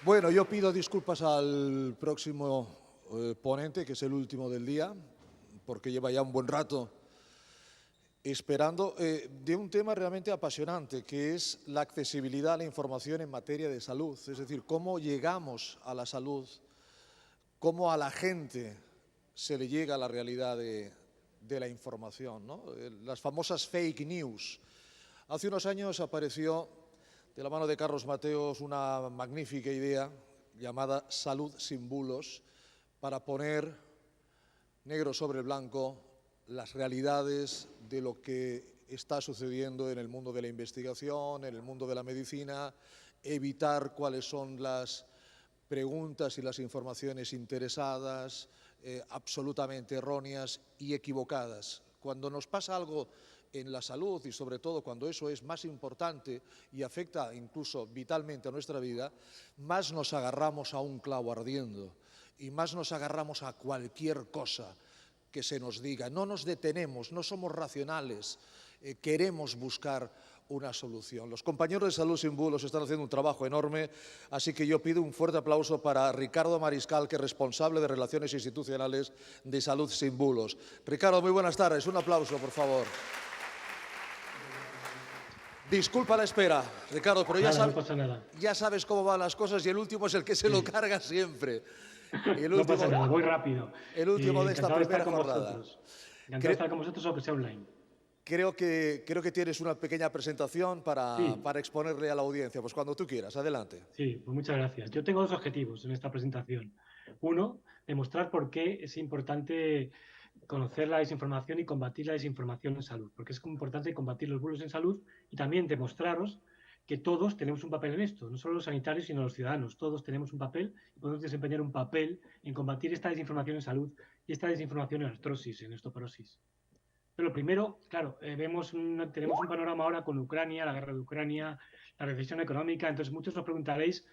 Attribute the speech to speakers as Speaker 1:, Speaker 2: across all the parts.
Speaker 1: Bueno, yo pido disculpas al próximo ponente, que es el último del día, porque lleva ya un buen rato esperando, de un tema realmente apasionante, que es la accesibilidad a la información en materia de salud. Es decir, cómo llegamos a la salud, cómo a la gente se le llega la realidad de la información, ¿no? Las famosas fake news. Hace unos años apareció de la mano de Carlos Mateos una magnífica idea llamada Salud sin bulos, para poner negro sobre blanco las realidades de lo que está sucediendo en el mundo de la investigación, en el mundo de la medicina, evitar cuáles son las preguntas y las informaciones interesadas, absolutamente erróneas y equivocadas. Cuando nos pasa algo en la salud, y sobre todo cuando eso es más importante y afecta incluso vitalmente a nuestra vida, más nos agarramos a un clavo ardiendo y más nos agarramos a cualquier cosa que se nos diga. No nos detenemos, no somos racionales, queremos buscar una solución. Los compañeros de Salud sin Bulos están haciendo un trabajo enorme, así que yo pido un fuerte aplauso para Ricardo Mariscal, que es responsable de Relaciones Institucionales de Salud sin Bulos. Ricardo, muy buenas tardes. Un aplauso, por favor. Disculpa la espera, Ricardo, pero
Speaker 2: Nada, no pasa nada.
Speaker 1: ya sabes cómo van las cosas y el último es el que se lo
Speaker 2: Sí,
Speaker 1: carga siempre.
Speaker 2: no pasa nada, voy rápido.
Speaker 1: El último de esta
Speaker 2: Encantado de estar
Speaker 1: primera
Speaker 2: con
Speaker 1: jornada.
Speaker 2: vosotros. Encantado de
Speaker 1: Cre-
Speaker 2: estar con vosotros, aunque sea online.
Speaker 1: creo que tienes una pequeña presentación
Speaker 2: Sí,
Speaker 1: para exponerle a la audiencia. Pues cuando tú quieras, adelante.
Speaker 2: sí, pues muchas gracias. Yo tengo dos objetivos en esta presentación. Uno, demostrar por qué es importante conocer la desinformación y combatir la desinformación en salud, porque es importante combatir los bulos en salud y también demostraros que todos tenemos un papel en esto, no solo los sanitarios, sino los ciudadanos. Todos tenemos un papel y podemos desempeñar un papel en combatir esta desinformación en salud y esta desinformación en artrosis, en osteoporosis. Pero primero, claro, tenemos un panorama ahora con Ucrania, la guerra de Ucrania, la recesión económica, entonces muchos os preguntaréis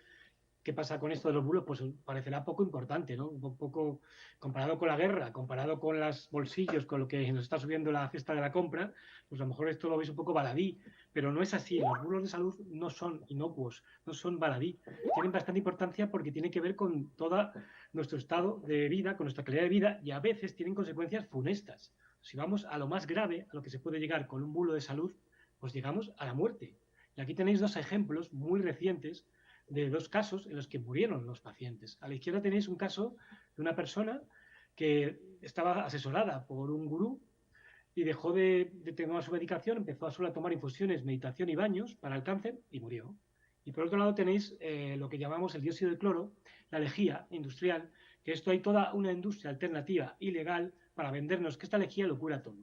Speaker 2: ¿qué pasa con esto de los bulos? Pues parecerá poco importante, ¿no? Un poco comparado con la guerra, comparado con los bolsillos, con lo que nos está subiendo la cesta de la compra, pues a lo mejor esto lo veis un poco baladí, pero no es así. Los bulos de salud no son inocuos, no son baladí. Tienen bastante importancia porque tienen que ver con todo nuestro estado de vida, con nuestra calidad de vida y a veces tienen consecuencias funestas. Si vamos a lo más grave, a lo que se puede llegar con un bulo de salud, pues llegamos a la muerte. Y aquí tenéis dos ejemplos muy recientes de dos casos en los que murieron los pacientes. A la izquierda tenéis un caso de una persona que estaba asesorada por un gurú y dejó de tomar su medicación, empezó a solo a tomar infusiones, meditación y baños para el cáncer y murió. Y por otro lado tenéis lo que llamamos el dióxido de cloro, la lejía industrial, que esto hay toda una industria alternativa ilegal para vendernos que esta lejía lo cura todo.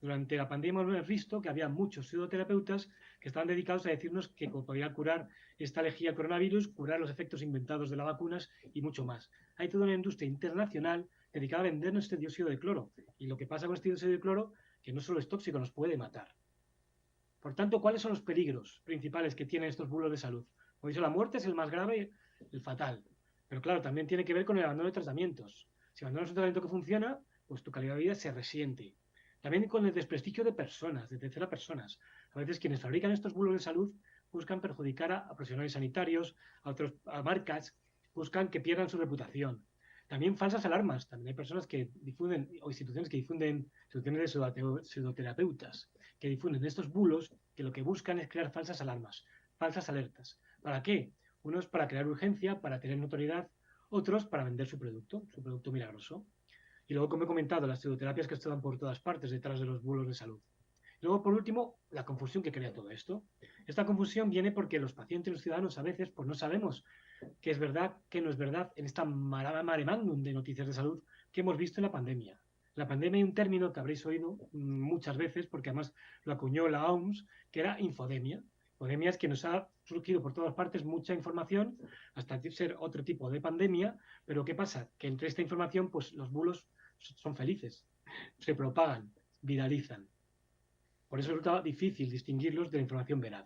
Speaker 2: Durante la pandemia hemos visto que había muchos pseudoterapeutas que estaban dedicados a decirnos que podía curar esta lejía al coronavirus, curar los efectos inventados de las vacunas y mucho más. Hay toda una industria internacional dedicada a vendernos este dióxido de cloro. Y lo que pasa con este dióxido de cloro, que no solo es tóxico, nos puede matar. Por tanto, ¿cuáles son los peligros principales que tienen estos bulos de salud? Como he dicho, la muerte es el más grave, el fatal. Pero claro, también tiene que ver con el abandono de tratamientos. Si abandonas un tratamiento que funciona, pues tu calidad de vida se resiente. También con el desprestigio de personas, de terceras personas. A veces quienes fabrican estos bulos de salud buscan perjudicar a profesionales sanitarios, a marcas, buscan que pierdan su reputación. También falsas alarmas. También hay personas que difunden, o instituciones que difunden, instituciones de pseudoterapeutas, que difunden estos bulos que lo que buscan es crear falsas alarmas, falsas alertas. ¿Para qué? Unos para crear urgencia, para tener notoriedad, otros para vender su producto milagroso. Y luego, como he comentado, las pseudoterapias que están por todas partes detrás de los bulos de salud. Luego, por último, la confusión que crea todo esto. Esta confusión viene porque los pacientes y los ciudadanos a veces pues no sabemos qué es verdad, qué no es verdad en esta mare magnum de noticias de salud que hemos visto en la pandemia. En la pandemia hay un término que habréis oído muchas veces, porque además lo acuñó la OMS, que era infodemia. Infodemia es que nos ha surgido por todas partes mucha información hasta ser otro tipo de pandemia, pero ¿qué pasa? Que entre esta información, pues los bulos son felices, se propagan, viralizan. Por eso resulta difícil distinguirlos de la información veraz.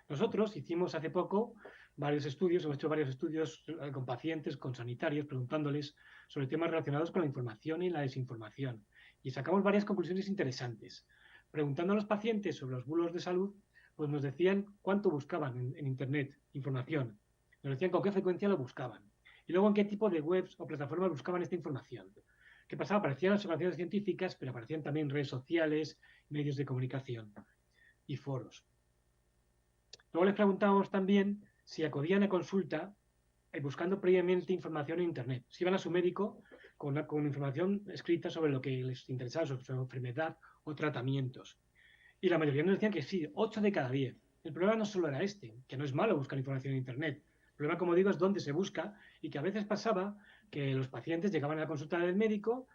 Speaker 2: Nosotros hicimos hace poco varios estudios, hemos hecho varios estudios con pacientes, con sanitarios, preguntándoles sobre temas relacionados con la información y la desinformación. Y sacamos varias conclusiones interesantes. Preguntando a los pacientes sobre los bulos de salud, pues nos decían cuánto buscaban en Internet información. Nos decían con qué frecuencia lo buscaban. Y luego en qué tipo de webs o plataformas buscaban esta información. ¿Qué pasaba? Aparecían las observaciones científicas, pero aparecían también redes sociales, medios de comunicación y foros. Luego les preguntábamos también si acudían a consulta buscando previamente información en Internet. Si iban a su médico con información escrita sobre lo que les interesaba, sobre su enfermedad o tratamientos. Y la mayoría nos decían que sí, 8 de cada 10. El problema no solo era este, que no es malo buscar información en Internet. El problema, como digo, es dónde se busca y que a veces pasaba que los pacientes llegaban a la consulta del médico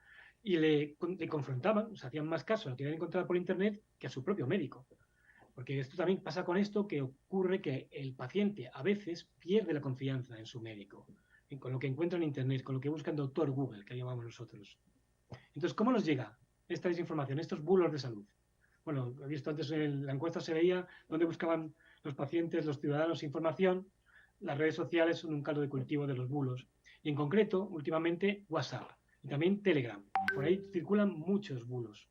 Speaker 2: y le confrontaban, o sea, hacían más caso a lo que habían encontrado por Internet que a su propio médico. Porque esto también pasa con esto, que ocurre que el paciente a veces pierde la confianza en su médico, con lo que encuentra en Internet, con lo que busca en doctor Google, que llamamos nosotros. Entonces, ¿cómo nos llega esta desinformación, estos bulos de salud? Bueno, he visto antes en la encuesta se veía dónde buscaban los pacientes, los ciudadanos información. Las redes sociales son un caldo de cultivo de los bulos. Y en concreto, últimamente, WhatsApp y también Telegram. Por ahí circulan muchos bulos.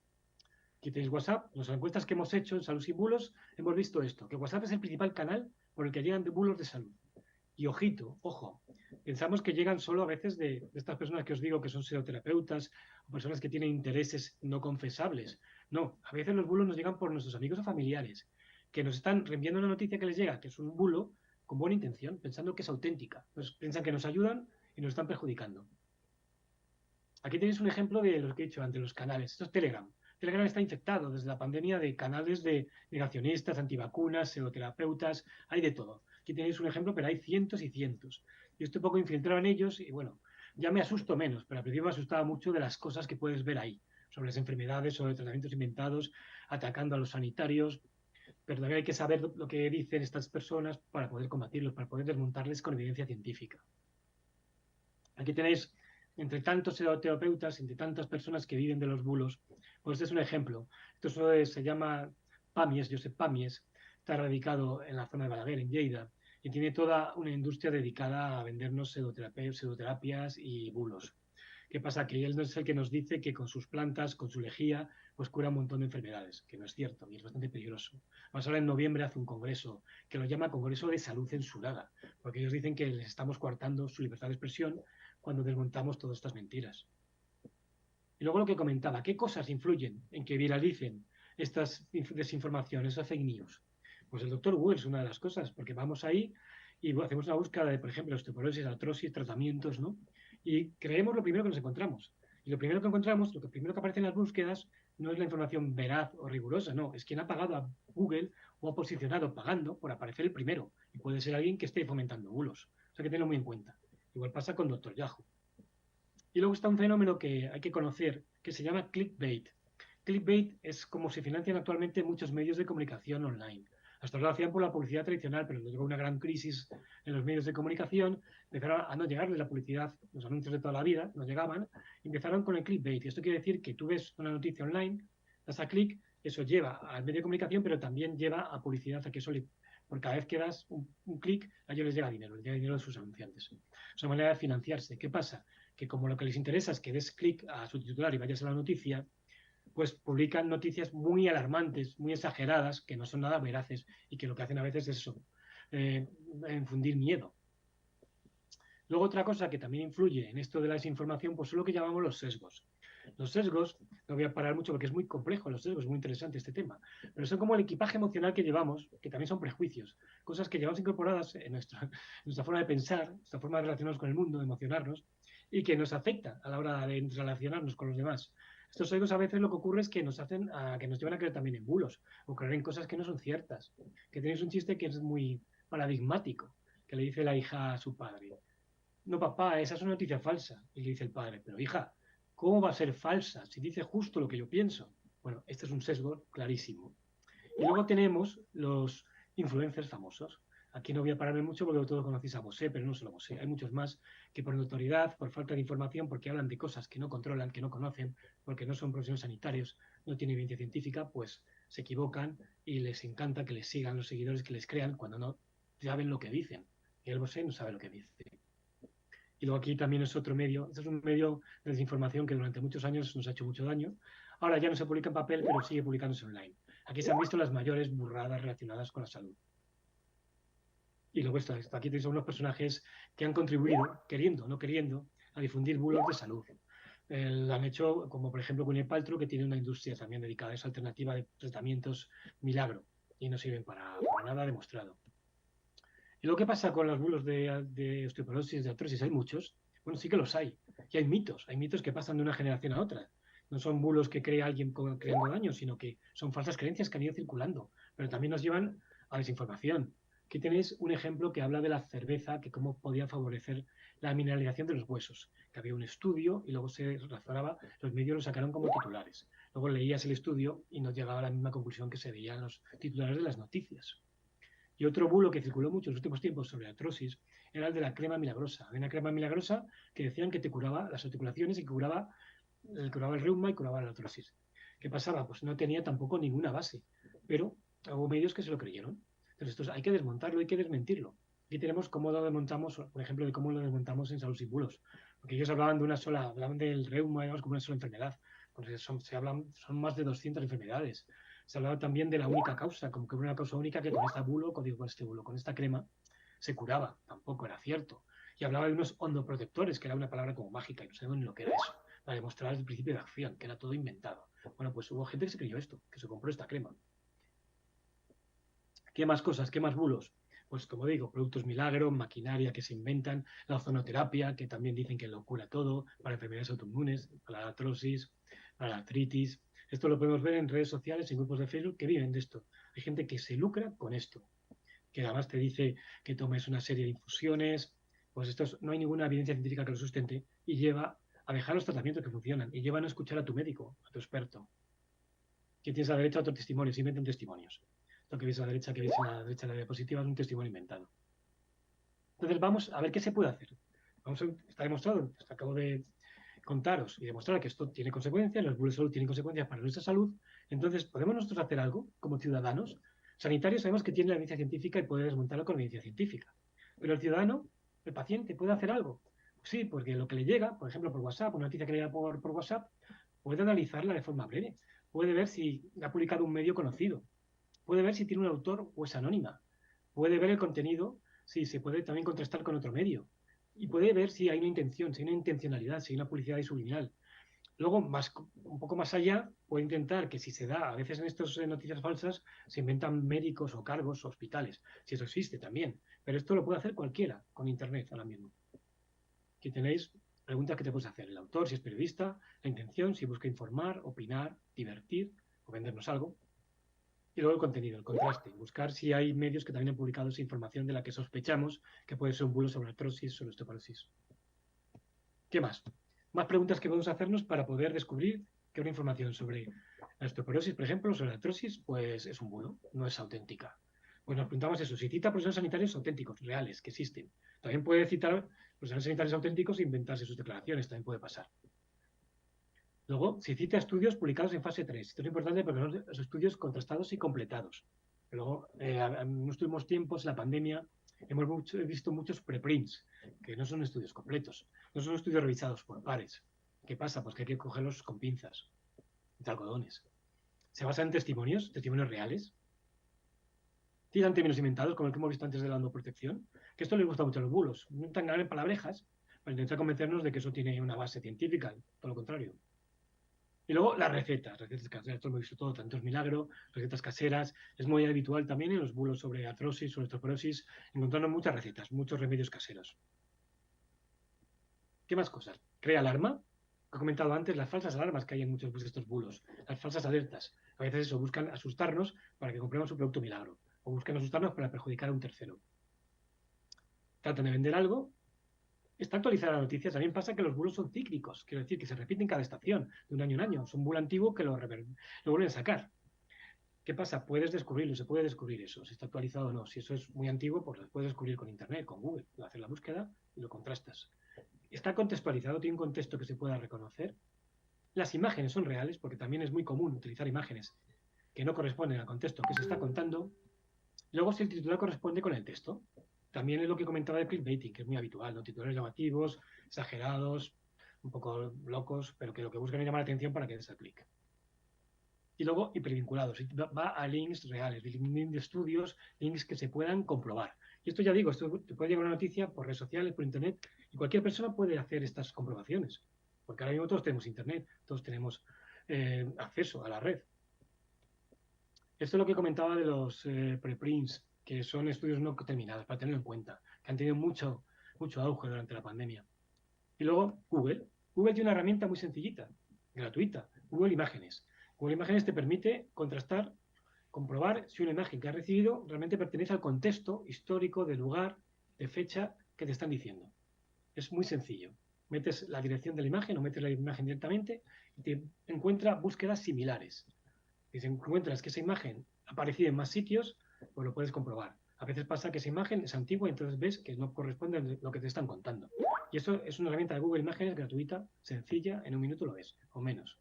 Speaker 2: Aquí tenéis WhatsApp. En las encuestas que hemos hecho en Salud Sin Bulos hemos visto esto, que WhatsApp es el principal canal por el que llegan de bulos de salud. Y ojito, ojo, pensamos que llegan solo a veces de estas personas que os digo que son psicoterapeutas o personas que tienen intereses no confesables. No, a veces los bulos nos llegan por nuestros amigos o familiares, que nos están reenviando una noticia que les llega, que es un bulo, con buena intención, pensando que es auténtica. Pues piensan que nos ayudan y nos están perjudicando. Aquí tenéis un ejemplo de lo que he dicho antes, los canales. Esto es Telegram. Telegram está infectado desde la pandemia de canales de negacionistas, antivacunas, pseudoterapeutas, hay de todo. Aquí tenéis un ejemplo, pero hay cientos y cientos. Yo estoy un poco infiltrado en ellos y bueno, ya me asusto menos, pero al principio me asustaba mucho de las cosas que puedes ver ahí, sobre las enfermedades, sobre tratamientos inventados, atacando a los sanitarios, pero también hay que saber lo que dicen estas personas para poder combatirlos, para poder desmontarles con evidencia científica. Aquí tenéis, entre tantos terapeutas, entre tantas personas que viven de los bulos, pues este es un ejemplo. Esto se llama Pamies, Josep Pamies, está radicado en la zona de Balaguer, en Lleida, y tiene toda una industria dedicada a vendernos pseudoterapias y bulos. ¿Qué pasa? Que él no es el que nos dice que con sus plantas, con su lejía, pues cura un montón de enfermedades, que no es cierto y es bastante peligroso. Más ahora en noviembre hace un congreso que lo llama Congreso de Salud Censurada, porque ellos dicen que les estamos coartando su libertad de expresión cuando desmontamos todas estas mentiras. Y luego lo que comentaba, ¿qué cosas influyen en que viralicen estas desinformaciones, esas fake news? Pues el doctor Google es una de las cosas, porque vamos ahí y hacemos una búsqueda de, por ejemplo, osteoporosis, artrosis, tratamientos, ¿no? Y creemos lo primero que nos encontramos. Y lo primero que encontramos, lo que primero que aparece en las búsquedas, no es la información veraz o rigurosa, no, es quien ha pagado a Google o ha posicionado pagando por aparecer el primero. Y puede ser alguien que esté fomentando bulos. O sea que tenlo muy en cuenta. Igual pasa con Dr. Yahoo. Y luego está un fenómeno que hay que conocer, que se llama clickbait. Clickbait es como se financian actualmente muchos medios de comunicación online. Hasta ahora lo hacían por la publicidad tradicional, pero llegó una gran crisis en los medios de comunicación, empezaron a no llegarles la publicidad, los anuncios de toda la vida no llegaban, y empezaron con el clickbait. Y esto quiere decir que tú ves una noticia online, das a clic, eso lleva al medio de comunicación, pero también lleva a publicidad, a que eso le, por cada vez que das un clic, a ellos les llega dinero de sus anunciantes. Es una manera de financiarse. ¿Qué pasa? Que como lo que les interesa es que des clic a su titular y vayas a la noticia, pues publican noticias muy alarmantes, muy exageradas, que no son nada veraces y que lo que hacen a veces es eso, infundir miedo. Luego otra cosa que también influye en esto de la desinformación, pues son lo que llamamos los sesgos. Los sesgos, no voy a parar mucho porque es muy complejo, los sesgos, es muy interesante este tema, pero son como el equipaje emocional que llevamos, que también son prejuicios, cosas que llevamos incorporadas en nuestra forma de pensar, nuestra forma de relacionarnos con el mundo, de emocionarnos, y que nos afecta a la hora de relacionarnos con los demás. Estos sesgos a veces lo que ocurre es que nos hacen que nos llevan a creer también en bulos o creer en cosas que no son ciertas. Que tenéis un chiste que es muy paradigmático, que le dice la hija a su padre: no, papá, esa es una noticia falsa. Y le dice el padre: pero hija, ¿cómo va a ser falsa si dice justo lo que yo pienso? Bueno, este es un sesgo clarísimo. Y luego tenemos los influencers famosos. Aquí no voy a pararme mucho porque todos conocéis a Bosé, pero no solo Bosé. Hay muchos más que por notoriedad, por falta de información, porque hablan de cosas que no controlan, que no conocen, porque no son profesionales sanitarios, no tienen evidencia científica, pues se equivocan y les encanta que les sigan los seguidores, que les crean cuando no saben lo que dicen. Y el Bosé no sabe lo que dice. Y luego aquí también es otro medio, este es un medio de desinformación que durante muchos años nos ha hecho mucho daño. Ahora ya no se publica en papel, pero sigue publicándose online. Aquí se han visto las mayores burradas relacionadas con la salud. Y luego aquí tenéis unos personajes que han contribuido, queriendo o no queriendo, a difundir bulos de salud. Lo han hecho, como por ejemplo Gwyneth Paltrow, que tiene una industria también dedicada a esa alternativa de tratamientos milagro y no sirven para nada demostrado. ¿Y lo que pasa con los bulos de osteoporosis, de artrosis? Hay muchos. Bueno, sí que los hay. Y hay mitos que pasan de una generación a otra. No son bulos que crea alguien creando daño, sino que son falsas creencias que han ido circulando, pero también nos llevan a desinformación. Aquí tenéis un ejemplo que habla de la cerveza, que cómo podía favorecer la mineralización de los huesos, que había un estudio y luego se razonaba, los medios lo sacaron como titulares. Luego leías el estudio y no llegaba a la misma conclusión que se veía en los titulares de las noticias. Y otro bulo que circuló mucho en los últimos tiempos sobre artrosis era el de la crema milagrosa. Había una crema milagrosa que decían que te curaba las articulaciones y curaba el reuma y curaba la artrosis. ¿Qué pasaba? Pues no tenía tampoco ninguna base, pero hubo medios que se lo creyeron. Entonces, esto hay que desmontarlo, hay que desmentirlo. Aquí tenemos cómo lo desmontamos, por ejemplo, de cómo lo desmontamos en Salud sin Bulos. Porque ellos hablaban de una sola, hablaban del reuma, digamos, como una sola enfermedad. Pues son más de 200 enfermedades. Se hablaba también de la única causa, como que era una causa única que con esta bulo, con esta crema, se curaba. Tampoco era cierto. Y hablaba de unos ondoprotectores, que era una palabra como mágica, y no sabemos ni lo que era eso, para demostrar el principio de acción, que era todo inventado. Bueno, pues hubo gente que se creyó esto, que se compró esta crema. ¿Qué más cosas? ¿Qué más bulos? Pues como digo, productos milagro, maquinaria que se inventan, la ozonoterapia, que también dicen que lo cura todo, para enfermedades autoinmunes, para la artrosis, para la artritis. Esto lo podemos ver en redes sociales, en grupos de Facebook que viven de esto. Hay gente que se lucra con esto, que además te dice que tomes una serie de infusiones, pues no hay ninguna evidencia científica que lo sustente y lleva a dejar los tratamientos que funcionan y lleva a no escuchar a tu médico, a tu experto. Que tienes a la derecha otro testimonio, se inventan testimonios. Lo que veis a la derecha, que veis en la derecha de la diapositiva, es un testimonio inventado. Entonces vamos a ver qué se puede hacer. Está demostrado, pues acabo de contaros y demostrar que esto tiene consecuencias, los bulos de salud tienen consecuencias para nuestra salud. Entonces, ¿podemos nosotros hacer algo como ciudadanos? Sanitarios sabemos que tiene la evidencia científica y puede desmontarlo con evidencia científica. Pero el ciudadano, el paciente, ¿puede hacer algo? Pues sí, porque lo que le llega, por ejemplo, por WhatsApp, una noticia que le llega por WhatsApp, puede analizarla de forma breve. Puede ver si la ha publicado un medio conocido. Puede ver si tiene un autor o es anónima. Puede ver el contenido, si se puede también contrastar con otro medio. Y puede ver si hay una intención, si hay una intencionalidad, si hay una publicidad subliminal. Luego, un poco más allá, puede intentar que si se da, a veces en estas noticias falsas, se inventan médicos o cargos o hospitales, si eso existe también. Pero esto lo puede hacer cualquiera con Internet ahora mismo. Aquí tenéis preguntas que te puedes hacer. El autor, si es periodista, la intención, si busca informar, opinar, divertir o vendernos algo. Y luego el contenido, el contraste, buscar si hay medios que también han publicado esa información de la que sospechamos que puede ser un bulo sobre artrosis, sobre osteoporosis. ¿Qué más? Más preguntas que podemos hacernos para poder descubrir que una información sobre la osteoporosis, por ejemplo, sobre la artrosis, pues es un bulo, no es auténtica. Pues nos preguntamos eso, si cita profesionales sanitarios auténticos, reales, que existen. También puede citar profesionales sanitarios auténticos e inventarse sus declaraciones, también puede pasar. Luego, si cita estudios publicados en fase 3. Esto es importante porque son los estudios contrastados y completados. Luego, en los últimos tiempos, la pandemia, hemos visto muchos preprints, que no son estudios completos, no son estudios revisados por pares. ¿Qué pasa? Pues que hay que cogerlos con pinzas, de algodones. Se basan en testimonios reales. Tiran términos inventados, como el que hemos visto antes de la endoprotección, que esto les gusta mucho a los bulos. Intentan ganar en palabrejas para intentar convencernos de que eso tiene una base científica, todo lo contrario. Y luego las recetas caseras, esto lo hemos visto todo, tantos milagros, recetas caseras. Es muy habitual también en los bulos sobre artrosis, sobre osteoporosis, encontrando muchas recetas, muchos remedios caseros. ¿Qué más cosas? Crea alarma. He comentado antes las falsas alarmas que hay en muchos de estos bulos, las falsas alertas. A veces eso, buscan asustarnos para que compremos un producto milagro, o buscan asustarnos para perjudicar a un tercero. Tratan de vender algo. Está actualizada la noticia. También pasa que los bulos son cíclicos, quiero decir que se repiten cada estación, de un año en año. Es un bulo antiguo que lo vuelven a sacar. ¿Qué pasa? Puedes descubrirlo, se puede descubrir eso, si está actualizado o no. Si eso es muy antiguo, pues lo puedes descubrir con Internet, con Google. Hacer la búsqueda y lo contrastas. Está contextualizado, tiene un contexto que se pueda reconocer. Las imágenes son reales, porque también es muy común utilizar imágenes que no corresponden al contexto que se está contando. Luego, si el titular corresponde con el texto, también es lo que comentaba del clickbaiting, que es muy habitual, ¿no? Titulares llamativos, exagerados, un poco locos, pero que lo que buscan es llamar la atención para que des el clic. Y luego hipervinculados, va a links reales, links de estudios, links que se puedan comprobar, Y esto ya digo, esto te puede llegar una noticia por redes sociales, por internet, y cualquier persona puede hacer estas comprobaciones. Porque ahora mismo todos tenemos internet, todos tenemos acceso a la red. Esto es lo que comentaba de los preprints, que son estudios no terminados, para tenerlo en cuenta, que han tenido mucho auge durante la pandemia. Y luego Google. Google tiene una herramienta muy sencillita, gratuita, Google Imágenes. Google Imágenes te permite contrastar, comprobar si una imagen que has recibido realmente pertenece al contexto histórico, de lugar, de fecha que te están diciendo. Es muy sencillo. Metes la dirección de la imagen o metes la imagen directamente y te encuentra búsquedas similares. Si encuentras que esa imagen ha aparecido en más sitios, pues lo puedes comprobar. A veces pasa que esa imagen es antigua y entonces ves que no corresponde a lo que te están contando. Y eso es una herramienta de Google Imágenes gratuita, sencilla, en un minuto lo ves, o menos.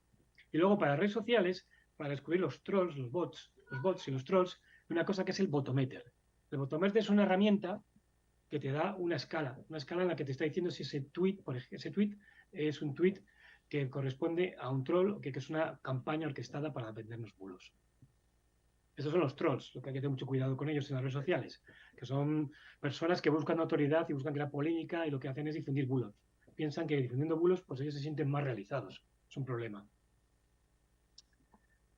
Speaker 2: Y luego para redes sociales, para descubrir los trolls, los bots y los trolls, una cosa que es el botometer. El botometer es una herramienta que te da una escala en la que te está diciendo si ese tweet, por ejemplo, ese tweet es un tweet que corresponde a un troll o que es una campaña orquestada para vendernos bulos. Estos son los trolls, lo que hay que tener mucho cuidado con ellos en las redes sociales, que son personas que buscan autoridad y buscan crear polémica y lo que hacen es difundir bulos. Piensan que difundiendo bulos, pues ellos se sienten más realizados. Es un problema.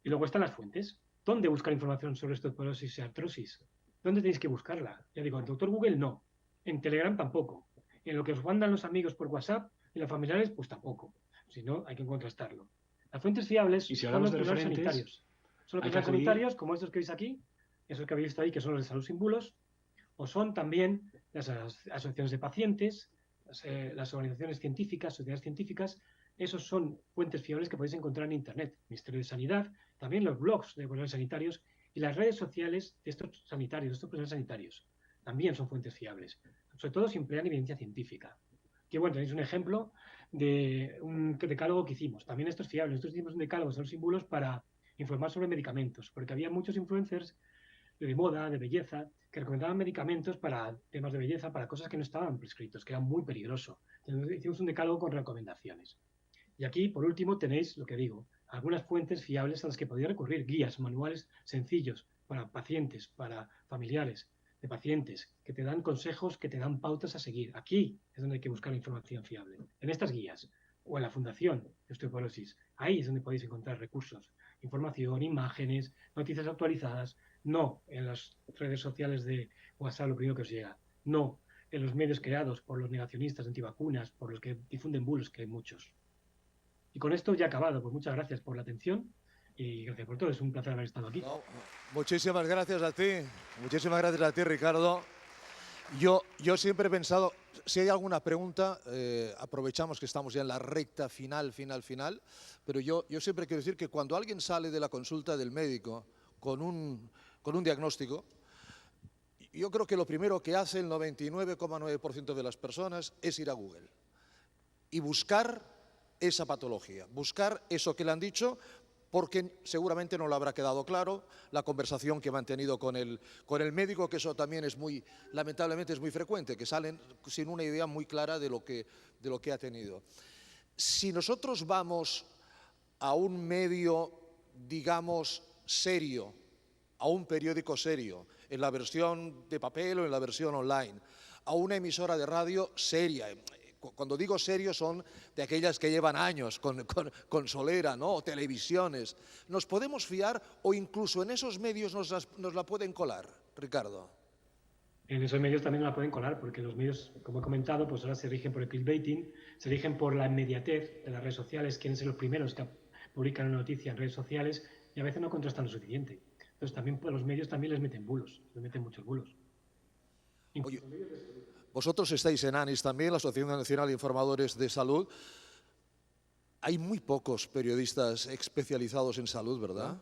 Speaker 2: Y luego están las fuentes. ¿Dónde buscar información sobre osteoporosis y artrosis? ¿Dónde tenéis que buscarla? Ya digo, el doctor Google no. En Telegram tampoco. En lo que os mandan los amigos por WhatsApp y los familiares, pues tampoco. Si no, hay que contrastarlo. Las fuentes fiables
Speaker 3: y si
Speaker 2: son los
Speaker 3: de
Speaker 2: profesionales
Speaker 3: referentes,
Speaker 2: sanitarios. Son los profesionales sanitarios, como estos que veis aquí, esos que habéis visto ahí, que son los de Salud Sin Bulos, o son también las asociaciones de pacientes, las organizaciones científicas, sociedades científicas. Esos son fuentes fiables que podéis encontrar en Internet. Ministerio de Sanidad, también los blogs de profesionales sanitarios y las redes sociales de estos sanitarios, de estos profesionales sanitarios. También son fuentes fiables, sobre todo si emplean evidencia científica. Que bueno, tenéis un ejemplo de un decálogo que hicimos. También esto es fiable. Nosotros hicimos un decálogo de los símbolos para informar sobre medicamentos, porque había muchos influencers de moda, de belleza, que recomendaban medicamentos para temas de belleza, para cosas que no estaban prescritos, que era muy peligroso. Entonces hicimos un decálogo con recomendaciones. Y aquí, por último, tenéis lo que digo, algunas fuentes fiables a las que podéis recurrir, guías, manuales sencillos para pacientes, para familiares de pacientes, que te dan consejos, que te dan pautas a seguir. Aquí es donde hay que buscar información fiable. En estas guías o en la Fundación de Osteoporosis, ahí es donde podéis encontrar recursos, información, imágenes, noticias actualizadas, no en las redes sociales de WhatsApp lo primero que os llega, no en los medios creados por los negacionistas antivacunas, por los que difunden bulos, que hay muchos. Y con esto ya he acabado. Pues muchas gracias por la atención y gracias por todo. Es un placer haber estado aquí.
Speaker 1: No, muchísimas gracias a ti. Muchísimas gracias a ti, Ricardo. Yo siempre he pensado, si hay alguna pregunta, aprovechamos que estamos ya en la recta final, pero yo siempre quiero decir que cuando alguien sale de la consulta del médico con un diagnóstico, yo creo que lo primero que hace el 99,9% de las personas es ir a Google y buscar esa patología, buscar eso que le han dicho, porque seguramente no le habrá quedado claro la conversación que ha mantenido con el médico, que eso también es muy, lamentablemente es muy frecuente, que salen sin una idea muy clara de lo que ha tenido. Si nosotros vamos a un medio, digamos, serio, a un periódico serio, en la versión de papel o en la versión online, a una emisora de radio seria, cuando digo serio son de aquellas que llevan años con solera, ¿no? O televisiones. ¿Nos podemos fiar o incluso en esos medios nos la pueden colar, Ricardo?
Speaker 2: En esos medios también la pueden colar, porque los medios, como he comentado, pues ahora se rigen por el clickbaiting, se rigen por la inmediatez de las redes sociales, quieren ser los primeros que publican una noticia en redes sociales y a veces no contrastan lo suficiente. Entonces también pues, los medios también les meten bulos, les meten muchos bulos.
Speaker 1: Oye, vosotros estáis en ANIS también, la Asociación Nacional de Informadores de Salud. Hay muy pocos periodistas especializados en salud, ¿verdad?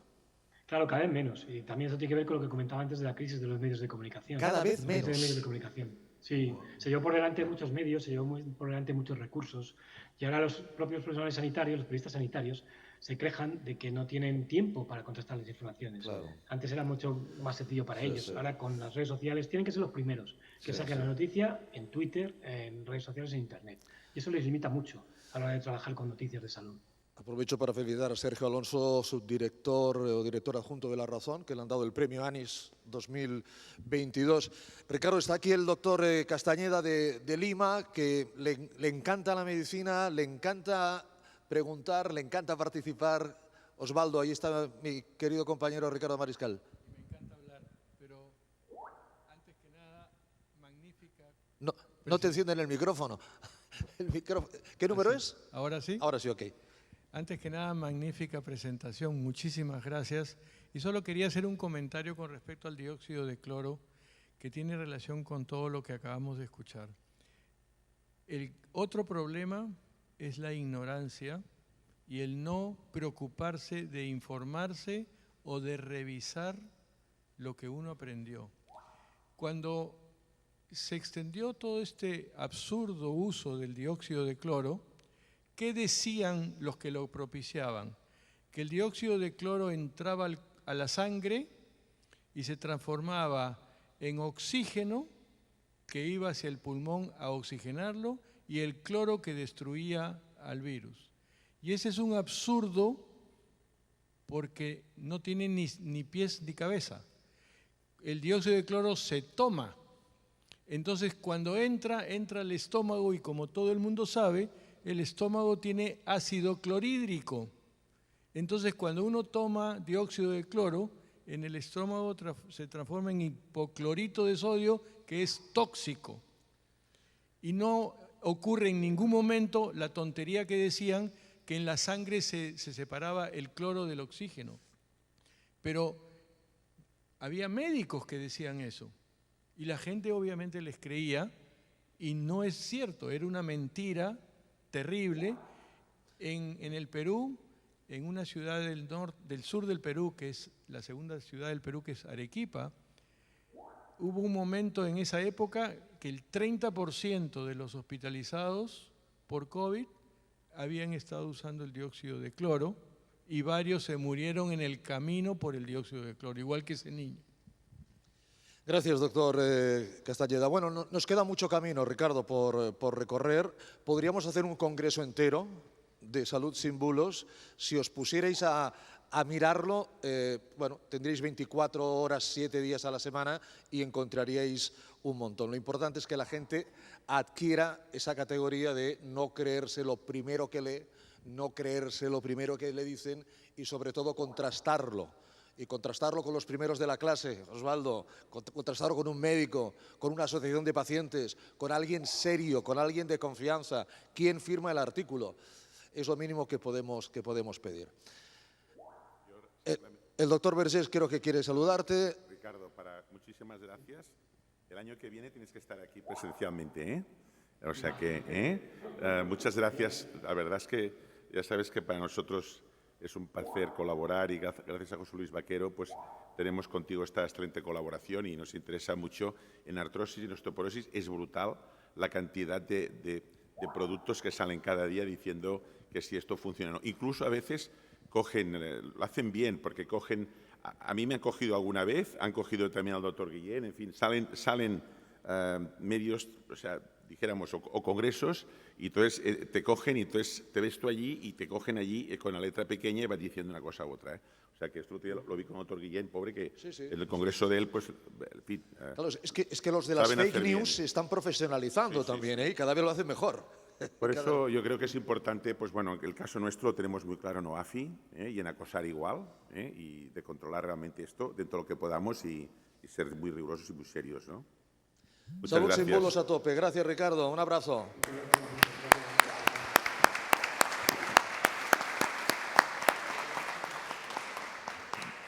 Speaker 2: Claro, cada vez menos. Y también eso tiene que ver con lo que comentaba antes de la crisis de los medios de comunicación.
Speaker 1: Cada vez menos.
Speaker 2: De medios de comunicación. Sí, se llevó por delante muchos medios, se llevó por delante muchos recursos. Y ahora los propios profesionales sanitarios, los periodistas sanitarios, se quejan de que no tienen tiempo para contrastar las informaciones.
Speaker 1: Claro.
Speaker 2: Antes era mucho más sencillo para ellos. Sí. Ahora con las redes sociales tienen que ser los primeros que saquen la noticia en Twitter, en redes sociales, en Internet. Y eso les limita mucho a la hora de trabajar con noticias de salud.
Speaker 1: Aprovecho para felicitar a Sergio Alonso, subdirector o director adjunto de La Razón, que le han dado el premio ANIS 2022. Ricardo, está aquí el doctor Castañeda de Lima, que le encanta la medicina, le encanta preguntar, le encanta participar. Osvaldo, ahí está mi querido compañero Ricardo Mariscal.
Speaker 3: Me encanta hablar, pero antes que nada, magnífica.
Speaker 1: No te encienden el micrófono. ¿Qué número es?
Speaker 3: ¿Ahora sí?
Speaker 1: Ahora sí, ok.
Speaker 3: Antes que nada, magnífica presentación, muchísimas gracias. Y solo quería hacer un comentario con respecto al dióxido de cloro, que tiene relación con todo lo que acabamos de escuchar. El otro problema es la ignorancia y el no preocuparse de informarse o de revisar lo que uno aprendió. Cuando se extendió todo este absurdo uso del dióxido de cloro, ¿qué decían los que lo propiciaban? Que el dióxido de cloro entraba a la sangre y se transformaba en oxígeno que iba hacia el pulmón a oxigenarlo y el cloro que destruía al virus. Y ese es un absurdo porque no tiene ni pies ni cabeza. El dióxido de cloro se toma. Entonces, cuando entra al estómago y como todo el mundo sabe, el estómago tiene ácido clorhídrico. Entonces, cuando uno toma dióxido de cloro, en el estómago se transforma en hipoclorito de sodio, que es tóxico. Y no ocurre en ningún momento la tontería que decían que en la sangre se separaba el cloro del oxígeno. Pero había médicos que decían eso. Y la gente obviamente les creía, y no es cierto, era una mentira terrible. En el Perú, en una ciudad del sur del Perú, que es la segunda ciudad del Perú, que es Arequipa, hubo un momento en esa época que el 30% de los hospitalizados por COVID habían estado usando el dióxido de cloro y varios se murieron en el camino por el dióxido de cloro, igual que ese niño.
Speaker 1: Gracias, doctor Castañeda. Bueno, nos queda mucho camino, Ricardo, por recorrer. Podríamos hacer un congreso entero de salud sin bulos. Si os pusierais a mirarlo, bueno, tendríais 24 horas, 7 días a la semana y encontraríais un montón. Lo importante es que la gente adquiera esa categoría de no creerse lo primero que lee, no creerse lo primero que le dicen y sobre todo contrastarlo. Y contrastarlo con los primeros de la clase, Osvaldo, contrastarlo con un médico, con una asociación de pacientes, con alguien serio, con alguien de confianza. ¿Quién firma el artículo? Es lo mínimo que podemos pedir. El doctor Vergés creo que quiere saludarte.
Speaker 4: Ricardo, muchísimas gracias. El año que viene tienes que estar aquí presencialmente, ¿eh? O sea que, muchas gracias. La verdad es que ya sabes que para nosotros es un placer colaborar y gracias a José Luis Vaquero pues tenemos contigo esta excelente colaboración y nos interesa mucho en artrosis y en osteoporosis. Es brutal la cantidad de productos que salen cada día diciendo que si esto funciona o no. Incluso a veces lo hacen bien porque cogen, a mí me han cogido alguna vez, han cogido también al doctor Guillén, en fin, salen medios, o sea, dijéramos, o congresos, y entonces te cogen y entonces te ves tú allí y te cogen allí con la letra pequeña y vas diciendo una cosa u otra, ¿eh? O sea, que esto lo vi con el doctor Guillén, pobre, que sí. En el congreso de él, pues, en fin.
Speaker 1: Claro, es que los de las fake news se están profesionalizando también, ¿eh? Y cada vez lo hacen mejor.
Speaker 4: Por eso yo creo que es importante, pues bueno, el caso nuestro lo tenemos muy claro en OAFI, y en ACOSAR igual, y de controlar realmente esto dentro de lo que podamos y ser muy rigurosos y muy serios, ¿no?
Speaker 1: Salud sin bulos a tope. Gracias, Ricardo. Un abrazo.